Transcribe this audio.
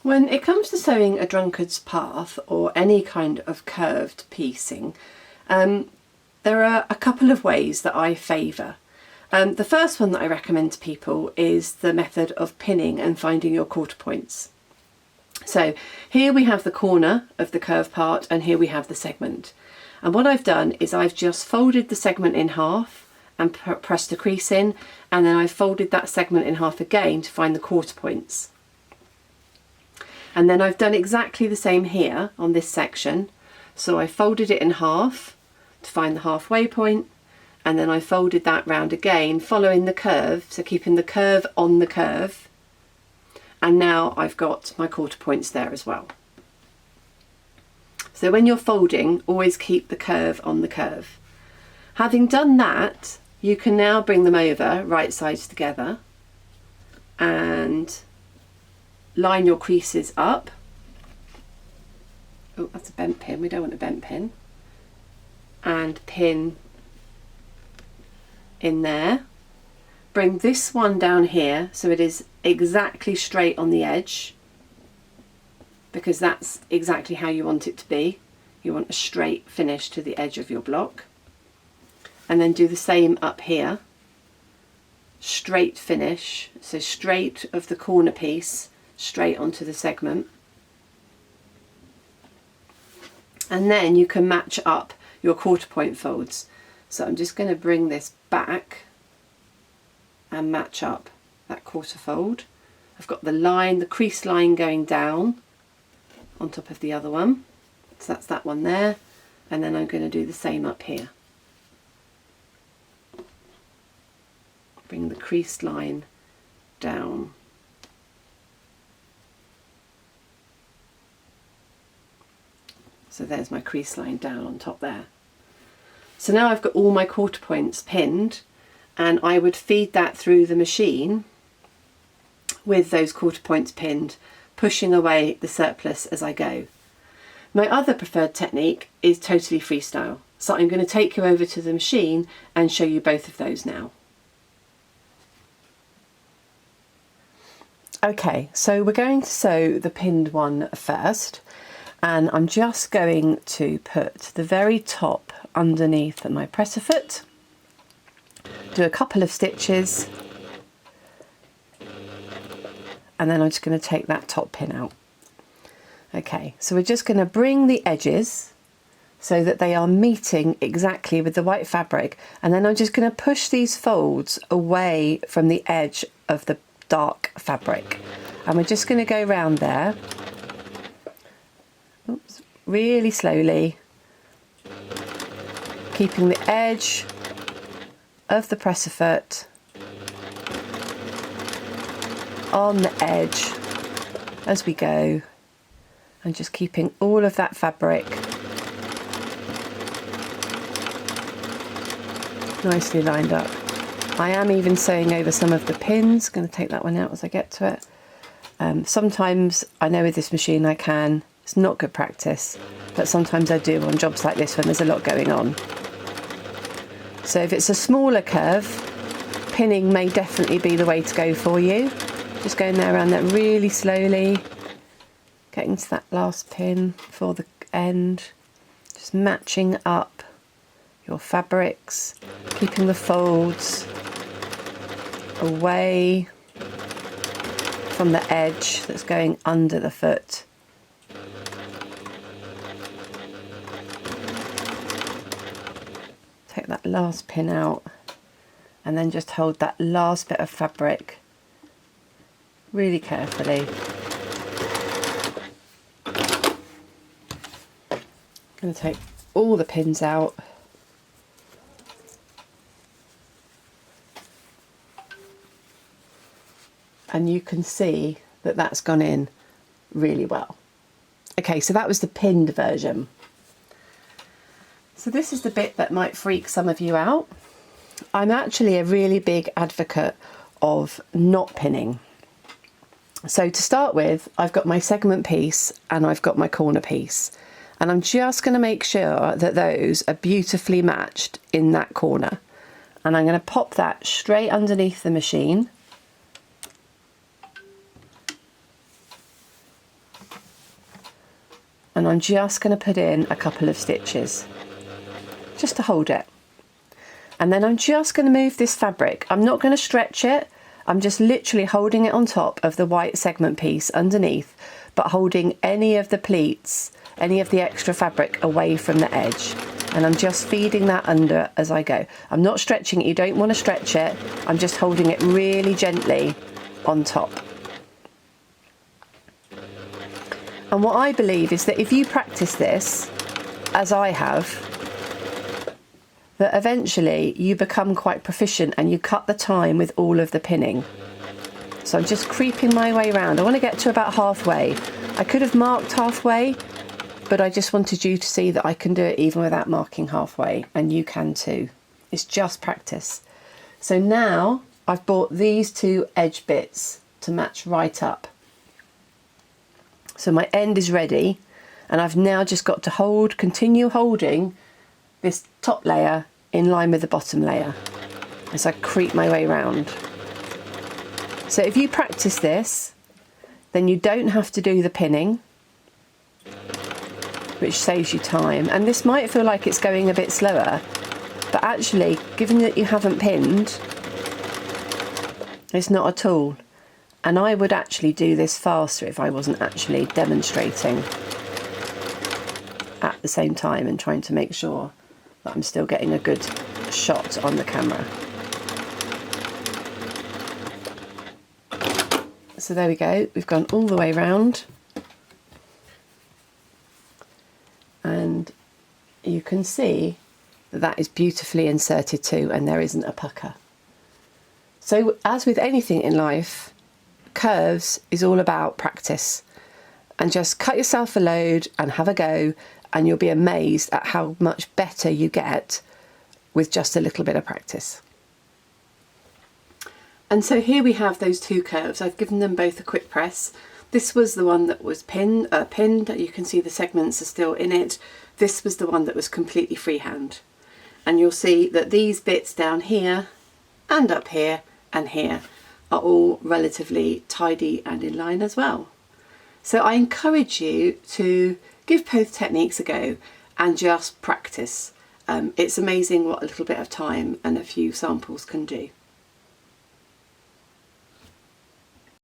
When it comes to sewing a drunkard's path or any kind of curved piecing, there are a couple of ways that I favour. The first one that I recommend to people is the method of pinning and finding your quarter points. So here we have the corner of the curved part and here we have the segment. And what I've done is I've just folded the segment in half and pressed a crease in, and then I've folded that segment in half again to find the quarter points. And then I've done exactly the same here on this section. So I folded it in half to find the halfway point, and then I folded that round again, following the curve, so keeping the curve on the curve. And now I've got my quarter points there as well. So when you're folding, always keep the curve on the curve. Having done that, you can now bring them over right sides together and line your creases up. Oh, that's a bent pin, we don't want a bent pin. And pin in there. Bring this one down here so it is exactly straight on the edge, because that's exactly how you want it to be. You want a straight finish to the edge of your block. And then do the same up here. Straight finish, so straight of the corner piece, straight onto the segment. And then you can match up your quarter point folds. So I'm just going to bring this back and match up that quarter fold. I've got the line, the crease line going down on top of the other one. So that's that one there. And then I'm going to do the same up here. Bring the crease line down. So there's my crease line down on top there. So now I've got all my quarter points pinned, and I would feed that through the machine with those quarter points pinned, pushing away the surplus as I go. My other preferred technique is totally freestyle. So I'm going to take you over to the machine and show you both of those now. Okay, so we're going to sew the pinned one first, and I'm just going to put the very top underneath my presser foot, do a couple of stitches, and then I'm just going to take that top pin out. Okay, so we're just going to bring the edges so that they are meeting exactly with the white fabric, and then I'm just going to push these folds away from the edge of the dark fabric, and we're just going to go round there. Oops, really slowly, keeping the edge of the presser foot on the edge as we go, and just keeping all of that fabric nicely lined up. I am even sewing over some of the pins. Going to take that one out as I get to it. Sometimes I know with this machine I can. It's not good practice, but sometimes I do on jobs like this when there's a lot going on. So if it's a smaller curve, pinning may definitely be the way to go for you. Just going there around that really slowly, getting to that last pin for the end, just matching up your fabrics, keeping the folds away from the edge that's going under the foot. Take that last pin out and then just hold that last bit of fabric really carefully. I'm going to take all the pins out. And you can see that that's gone in really well. Okay, so that was the pinned version. So this is the bit that might freak some of you out. I'm actually a really big advocate of not pinning. So to start with, I've got my segment piece and I've got my corner piece. And I'm just going to make sure that those are beautifully matched in that corner. And I'm going to pop that straight underneath the machine. and I'm just going to put in a couple of stitches just to hold it. And then I'm just going to move this fabric. I'm not going to stretch it. I'm just literally holding it on top of the white segment piece underneath, but holding any of the pleats, any of the extra fabric away from the edge. And I'm just feeding that under as I go. I'm not stretching it. You don't want to stretch it. I'm just holding it really gently on top. And what I believe is that if you practice this, as I have, that eventually you become quite proficient and you cut the time with all of the pinning. So I'm just creeping my way around. I want to get to about halfway. I could have marked halfway, but I just wanted you to see that I can do it even without marking halfway, and you can too. It's just practice. So now I've bought these two edge bits to match right up. So my end is ready, and I've now just got to continue holding this top layer in line with the bottom layer as I creep my way around. So if you practice this, then you don't have to do the pinning, which saves you time. And this might feel like it's going a bit slower, but actually, given that you haven't pinned, it's not at all. And I would actually do this faster if I wasn't actually demonstrating at the same time and trying to make sure that I'm still getting a good shot on the camera. So there we go, we've gone all the way round, and you can see that that is beautifully inserted too, and there isn't a pucker. So as with anything in life, curves is all about practice, and just cut yourself a load and have a go, and you'll be amazed at how much better you get with just a little bit of practice. And so here we have those two curves. I've given them both a quick press. This was the one that was pinned. You can see the segments are still in it. This was the one that was completely freehand. And you'll see that these bits down here and up here and here are all relatively tidy and in line as well. So I encourage you to give both techniques a go and just practice. It's amazing what a little bit of time and a few samples can do.